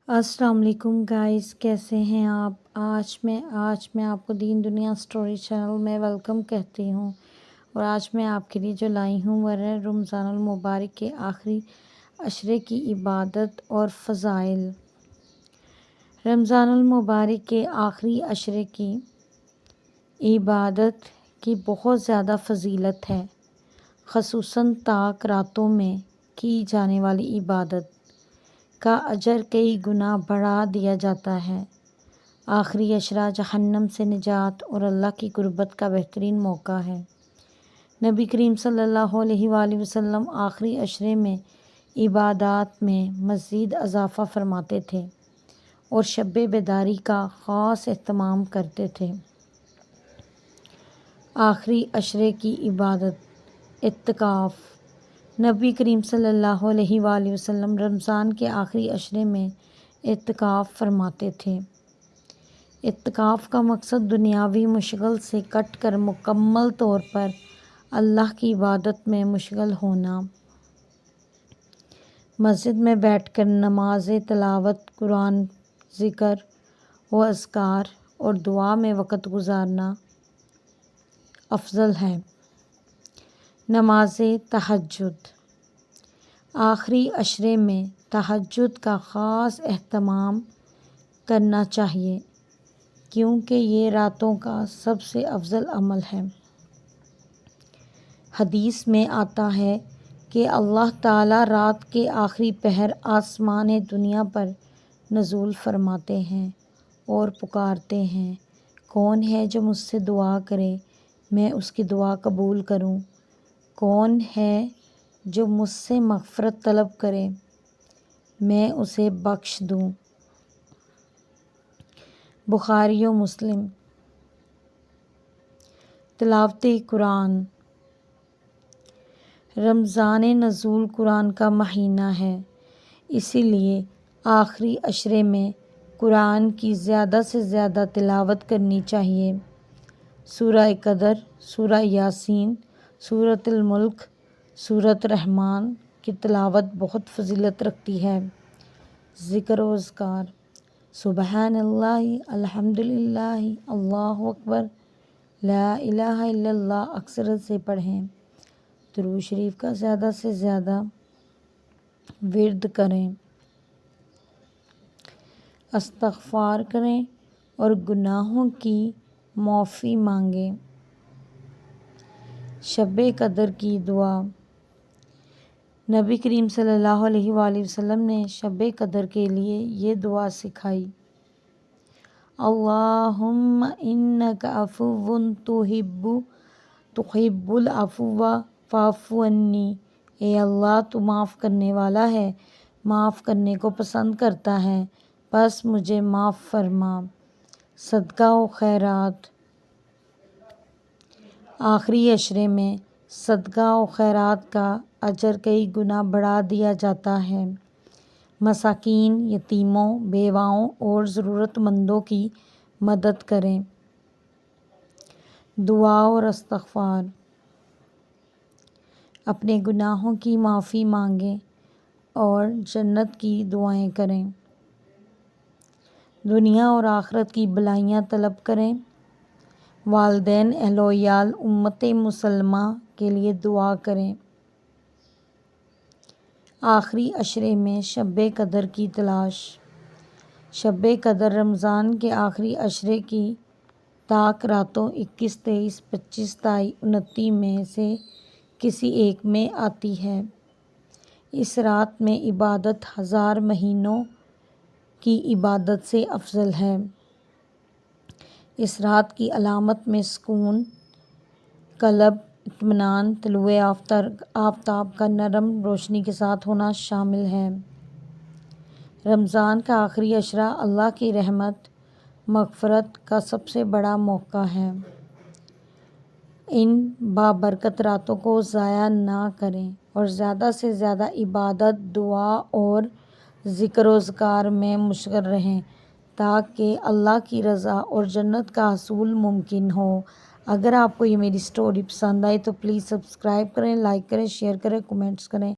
السلام علیکم گائز، کیسے ہیں آپ؟ آج میں آپ کو دین دنیا سٹوری چینل میں ویلکم کہتی ہوں، اور آج میں آپ کے لیے جو لائی ہوں وہ ہے رمضان المبارک کے آخری عشرے کی عبادت اور فضائل۔ رمضان المبارک کے آخری عشرے کی عبادت کی بہت زیادہ فضیلت ہے، خصوصاً طاق راتوں میں کی جانے والی عبادت کا اجر کئی گنا بڑھا دیا جاتا ہے۔ آخری عشرہ جہنم سے نجات اور اللہ کی قربت کا بہترین موقع ہے۔ نبی کریم صلی اللہ علیہ وآلہ وسلم آخری عشرے میں عبادات میں مزید اضافہ فرماتے تھے اور شب بیداری کا خاص اہتمام کرتے تھے۔ آخری عشرے کی عبادت، اعتکاف۔ نبی کریم صلی اللہ علیہ وآلہ وسلم رمضان کے آخری عشرے میں اعتکاف فرماتے تھے۔ اعتکاف کا مقصد دنیاوی مشغل سے کٹ کر مکمل طور پر اللہ کی عبادت میں مشغول ہونا۔ مسجد میں بیٹھ کر نماز تلاوت قرآن، ذکر و اذکار اور دعا میں وقت گزارنا افضل ہے۔ نماز تہجد۔ آخری عشرے میں تہجد کا خاص اہتمام کرنا چاہیے، کیونکہ یہ راتوں کا سب سے افضل عمل ہے۔ حدیث میں آتا ہے کہ اللہ تعالیٰ رات کے آخری پہر آسمان دنیا پر نزول فرماتے ہیں اور پکارتے ہیں، کون ہے جو مجھ سے دعا کرے، میں اس کی دعا قبول کروں؟ کون ہے جو مجھ سے مغفرت طلب کرے، میں اسے بخش دوں؟ بخاری و مسلم۔ تلاوت قرآن۔ رمضان نزول قرآن کا مہینہ ہے، اسی لیے آخری عشرے میں قرآن کی زیادہ سے زیادہ تلاوت کرنی چاہیے۔ سورہ قدر، سورہ یاسین، سورۃ الملک، سورۃ رحمان کی تلاوت بہت فضیلت رکھتی ہے۔ ذکر و اذکار۔ سبحان اللہ، الحمد للہ، اللہ اکبر، لا الہ الا اللہ اکثرت سے پڑھیں۔ درود شریف کا زیادہ سے زیادہ ورد کریں۔ استغفار کریں اور گناہوں کی معافی مانگیں۔ شب قدر کی دعا۔ نبی کریم صلی اللہ علیہ وآلہ وسلم نے شب قدر کے لیے یہ دعا سکھائی: اللہم انک عفو تحب العفو فاعف عنی۔ اے اللہ، تو معاف کرنے والا ہے، معاف کرنے کو پسند کرتا ہے، بس مجھے معاف فرما۔ صدقہ و خیرات۔ آخری عشرے میں صدقہ و خیرات کا اجر کئی گنا بڑھا دیا جاتا ہے۔ مساکین، یتیموں، بیواؤں اور ضرورت مندوں کی مدد کریں۔ دعا اور استغفار۔ اپنے گناہوں کی معافی مانگیں اور جنت کی دعائیں کریں۔ دنیا اور آخرت کی بھلائیاں طلب کریں۔ والدین، اہل و عیال، امت مسلمہ کے لیے دعا کریں۔ آخری عشرے میں شب قدر کی تلاش۔ شب قدر رمضان کے آخری عشرے کی طاق راتوں 21، 23، 25، 27، 29 میں سے کسی ایک میں آتی ہے۔ اس رات میں عبادت 1000 مہینوں کی عبادت سے افضل ہے۔ اس رات کی علامات میں سکون قلب، اطمینان، طلوع آفتاب کا نرم روشنی کے ساتھ ہونا شامل ہے۔ رمضان کا آخری عشرہ اللہ کی رحمت، مغفرت کا سب سے بڑا موقع ہے۔ ان بابرکت راتوں کو ضائع نہ کریں اور زیادہ سے زیادہ عبادت، دعا اور ذکر و اذکار میں مشغول رہیں تاکہ اللہ کی رضا اور جنت کا حصول ممکن ہو۔ اگر آپ کو یہ میری سٹوری پسند آئی تو پلیز سبسکرائب کریں، لائک کریں، شیئر کریں، کمنٹس کریں۔